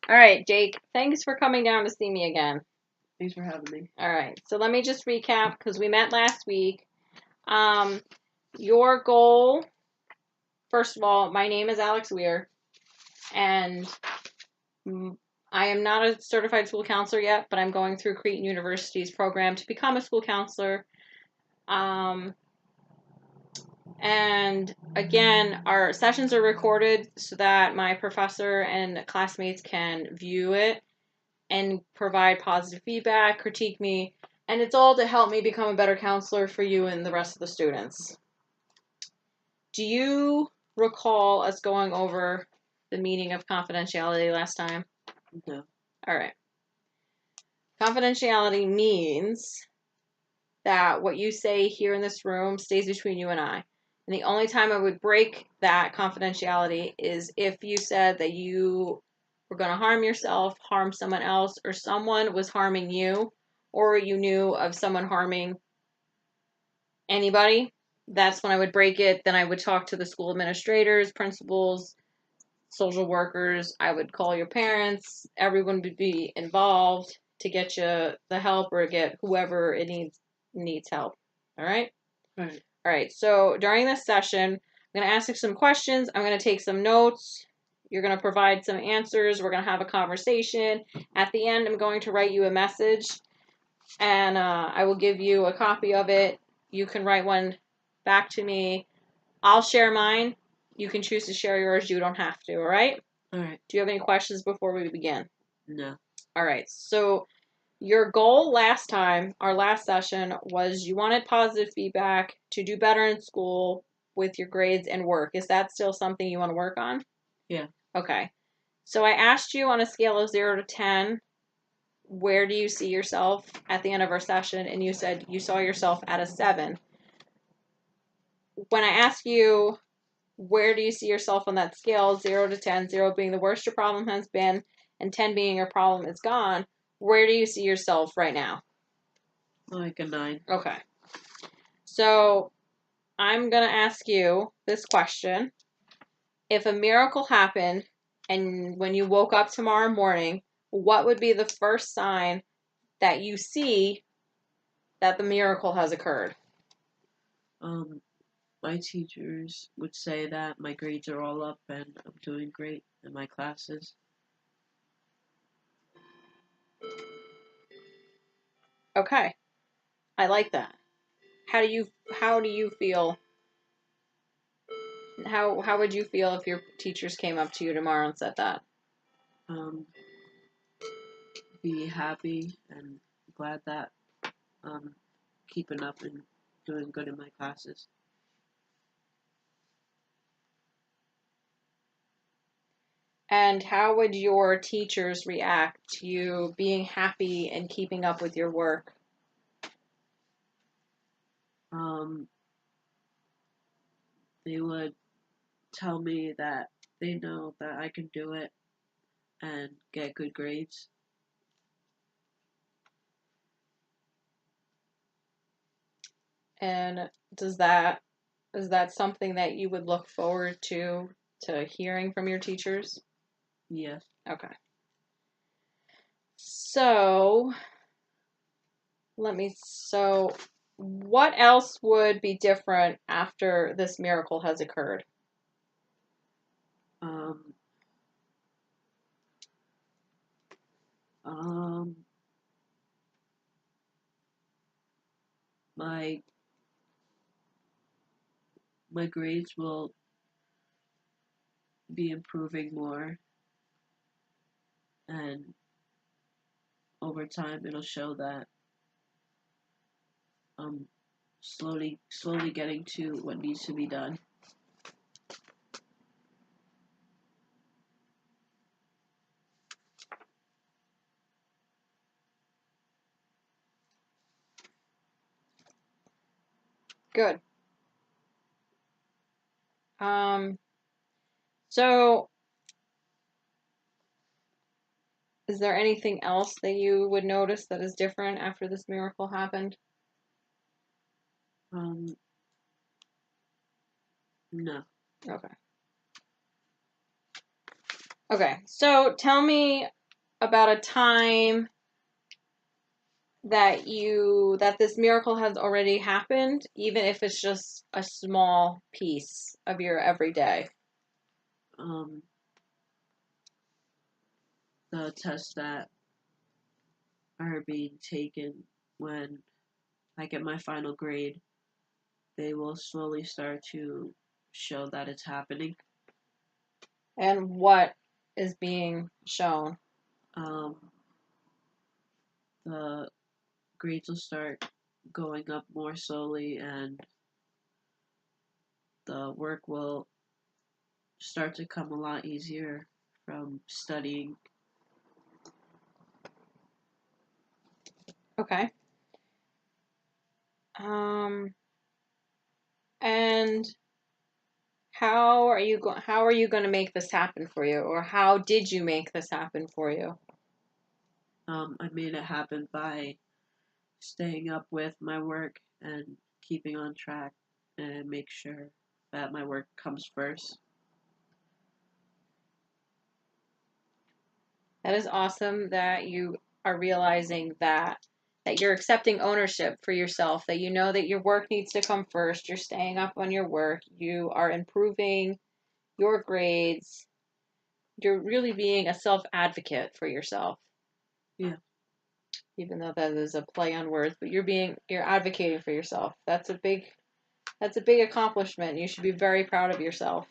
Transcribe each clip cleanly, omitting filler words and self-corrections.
All right, Jake, thanks for coming down to see me again. Thanks for having me. All right, so let me just recap because we met last week. Your goal, first of all, my name is Alex Weir, and I am not a certified school counselor yet, but I'm going through Creighton University's program to become a school counselor. And again, our sessions are recorded so that my professor and classmates can view it and provide positive feedback, critique me, and it's all to help me become a better counselor for you and the rest of the students. Do you recall us going over the meaning of confidentiality last time? No. All right. Confidentiality means that what you say here in this room stays between you and I. And the only time I would break that confidentiality is if you said that you were going to harm yourself, harm someone else, or someone was harming you, or you knew of someone harming anybody. That's when I would break it. Then I would talk to the school administrators, principals, social workers. I would call your parents. Everyone would be involved to get you the help or get whoever it needs help. All right? All right. All right. So during this session, I'm going to ask you some questions. I'm going to take some notes. You're going to provide some answers. We're going to have a conversation. At the end, I'm going to write you a message, and I will give you a copy of it. You can write one back to me. I'll share mine. You can choose to share yours. You don't have to, all right? All right. Do you have any questions before we begin? No. All right. So your goal last time, our last session, was you wanted positive feedback to do better in school with your grades and work. Is that still something you want to work on? Yeah. Okay. So I asked you on a scale of 0 to 10, where do you see yourself at the end of our session? And you said you saw yourself at a 7. When I ask you, where do you see yourself on that scale, 0 to 10, 0 being the worst your problem has been, and 10 being your problem is gone, where do you see yourself right now? Like a 9. Okay. So I'm going to ask you this question. If a miracle happened and when you woke up tomorrow morning, what would be the first sign that you see that the miracle has occurred? My teachers would say that my grades are all up and I'm doing great in my classes. Okay. I like that. How do you feel? How would you feel if your teachers came up to you tomorrow and said that? Be happy and glad that I'm keeping up and doing good in my classes. And how would your teachers react to you being happy and keeping up with your work? They would tell me that they know that I can do it and get good grades. And is that something that you would look forward to hearing from your teachers? Yes. Okay. So, what else would be different after this miracle has occurred? Um, um, my my grades will be improving more, and over time it'll show that I'm slowly getting to what needs to be done. Good. So is there anything else that you would notice that is different after this miracle happened? No. Okay. Okay, so tell me about a time that this miracle has already happened, even if it's just a small piece of your everyday. Um, the tests that are being taken when I get my final grade, they will slowly start to show that it's happening. And what is being shown? Um, the grades will start going up more slowly, and the work will start to come a lot easier from studying. Okay. And how are you going to make this happen for you, or how did you make this happen for you? I made it happen by staying up with my work and keeping on track and make sure that my work comes first. That is awesome that you are realizing that you're accepting ownership for yourself, that you know that your work needs to come first, you're staying up on your work, you are improving your grades, you're really being a self-advocate for yourself. Yeah. Even though that is a play on words, but you're advocating for yourself. That's a big accomplishment. You should be very proud of yourself.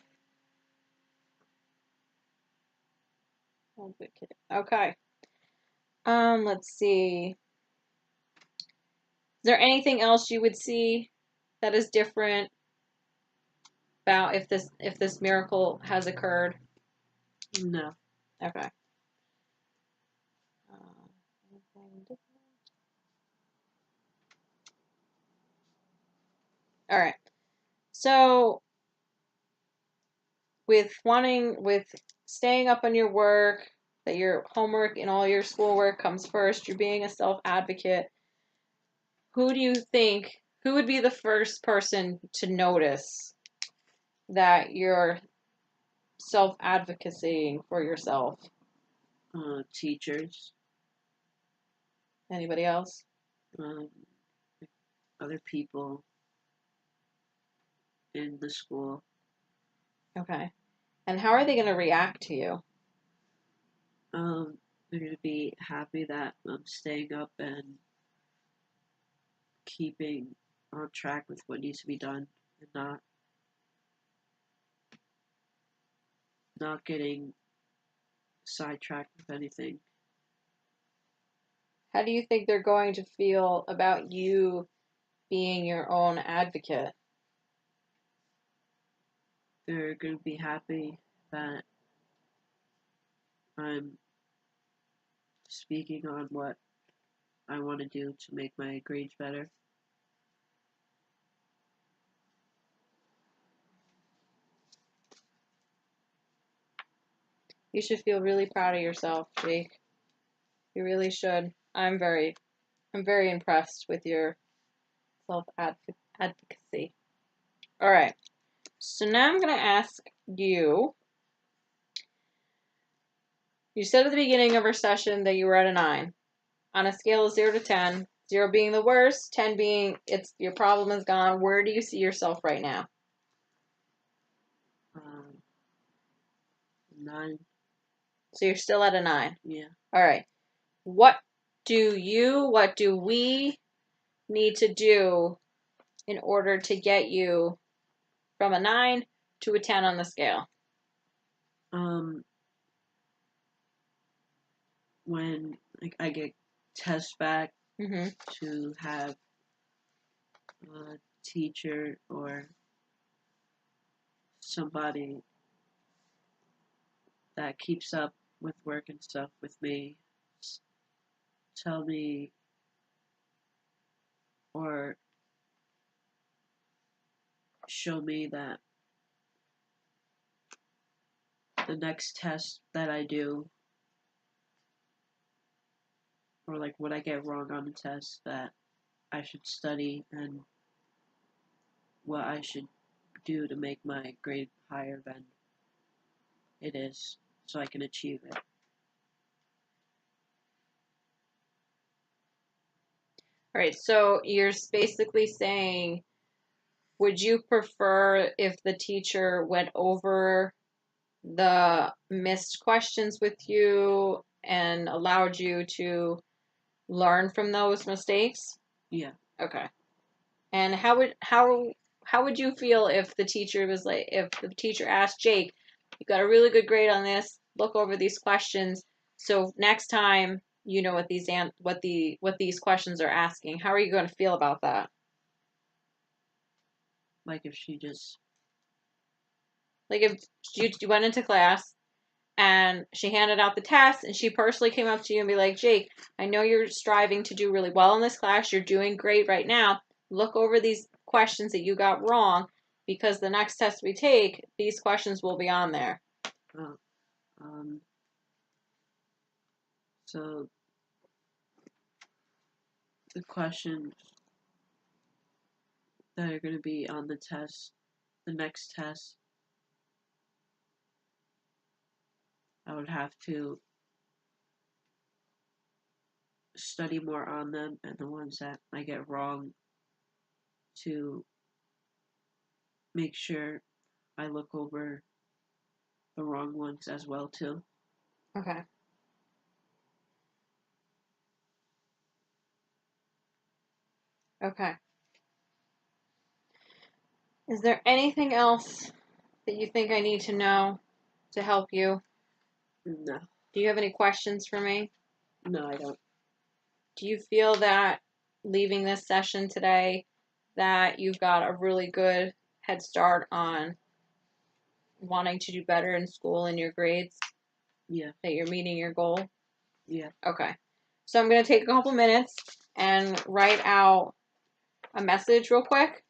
Okay. Let's see. Is there anything else you would see that is different about if this miracle has occurred? No. Okay. All right. So with staying up on your work, that your homework and all your schoolwork comes first, you're being a self advocate. Who do you think who would be the first person to notice that you're self advocacying for yourself? Teachers, Anybody else? um, other people in the school. Okay. And how are they going to react to you? They're going to be happy that I'm staying up and keeping on track with what needs to be done and not getting sidetracked with anything. How do you think they're going to feel about you being your own advocate? They're going to be happy that I'm speaking on what I want to do to make my grades better. You should feel really proud of yourself, Jake. You really should. I'm very impressed with your self advocacy. All right. So now I'm going to ask you. You said at the beginning of our session that you were at a 9. On a scale of 0 to 10, 0 being the worst, 10 being your problem is gone. Where do you see yourself right now? Um, 9. So you're still at a 9. Yeah. All right. What do we need to do in order to get you from a 9 to a 10 on the scale? Um, when I get tests back, Mm-hmm. to have a teacher or somebody that keeps up with work and stuff with me tell me or show me that the next test that I do or like what I get wrong on the test that I should study and what I should do to make my grade higher than it is. so I can achieve it. All right, so you're basically saying, would you prefer if the teacher went over the missed questions with you and allowed you to learn from those mistakes? Yeah. Okay. And how would you feel if the teacher was like, if the teacher asked Jake, you got a really good grade on this, look over these questions, so next time you know what these questions are asking. How are you going to feel about that? Like if she just, Like if you went into class and she handed out the test and she personally came up to you and be like, Jake, I know you're striving to do really well in this class. You're doing great right now. Look over these questions that you got wrong, because the next test we take, these questions will be on there. uh, um, so the questions that are going to be on the test, the next test, I would have to study more on them, and the ones that I get wrong, to make sure I look over the wrong ones as well too. Okay. Okay. Is there anything else that you think I need to know to help you? No, Do you have any questions for me? no, I don't. Do you feel that leaving this session today, that you've got a really good head start on wanting to do better in school and your grades, Yeah, that you're meeting your goal? yeah. Okay. So I'm going to take a couple minutes and write out a message real quick,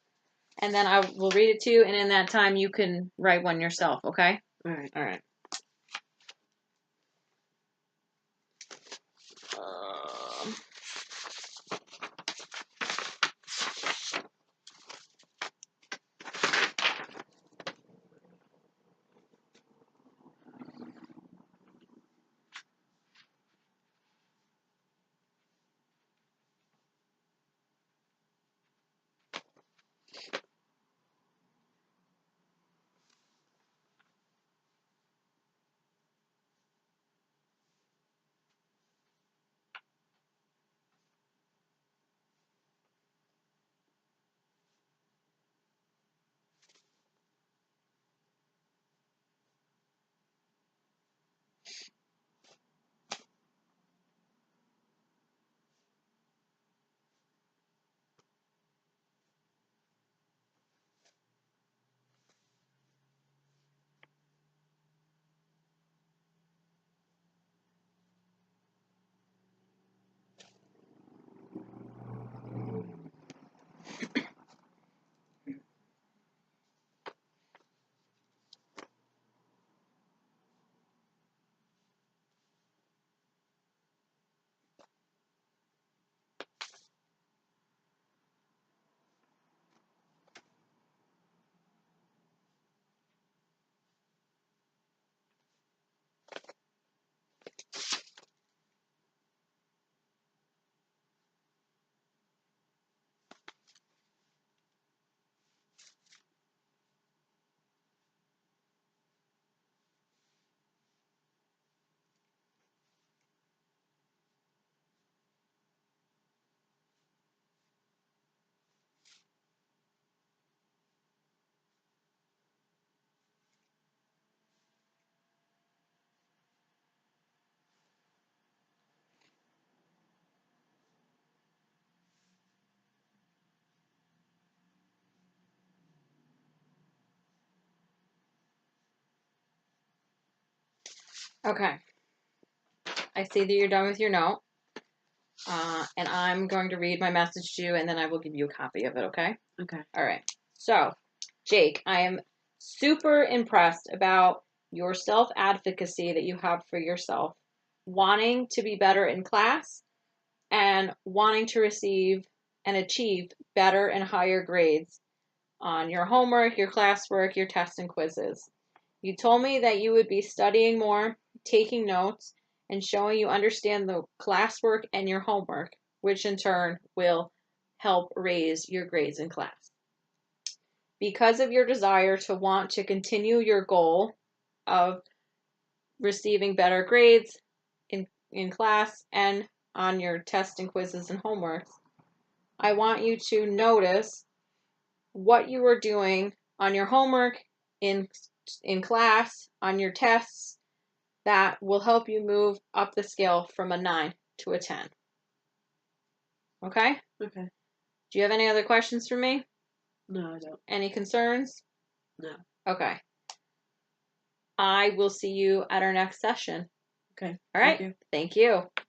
and then I will read it to you, and in that time you can write one yourself, okay? All right. All right. Um, okay. I see that you're done with your note. And I'm going to read my message to you, and then I will give you a copy of it, okay? Okay. All right. So, Jake, I am super impressed about your self advocacy that you have for yourself, wanting to be better in class and wanting to receive and achieve better and higher grades on your homework, your classwork, your tests, and quizzes. You told me that you would be studying more taking notes, and showing you understand the classwork and your homework, which in turn will help raise your grades in class. Because of your desire to want to continue your goal of receiving better grades in class and on your tests and quizzes and homeworks, I want you to notice what you are doing on your homework, in class, on your tests, that will help you move up the scale from a 9 to a 10. Okay? Okay. Do you have any other questions for me? No, I don't. Any concerns? No. Okay. I will see you at our next session. Okay. All right. Thank you. Thank you.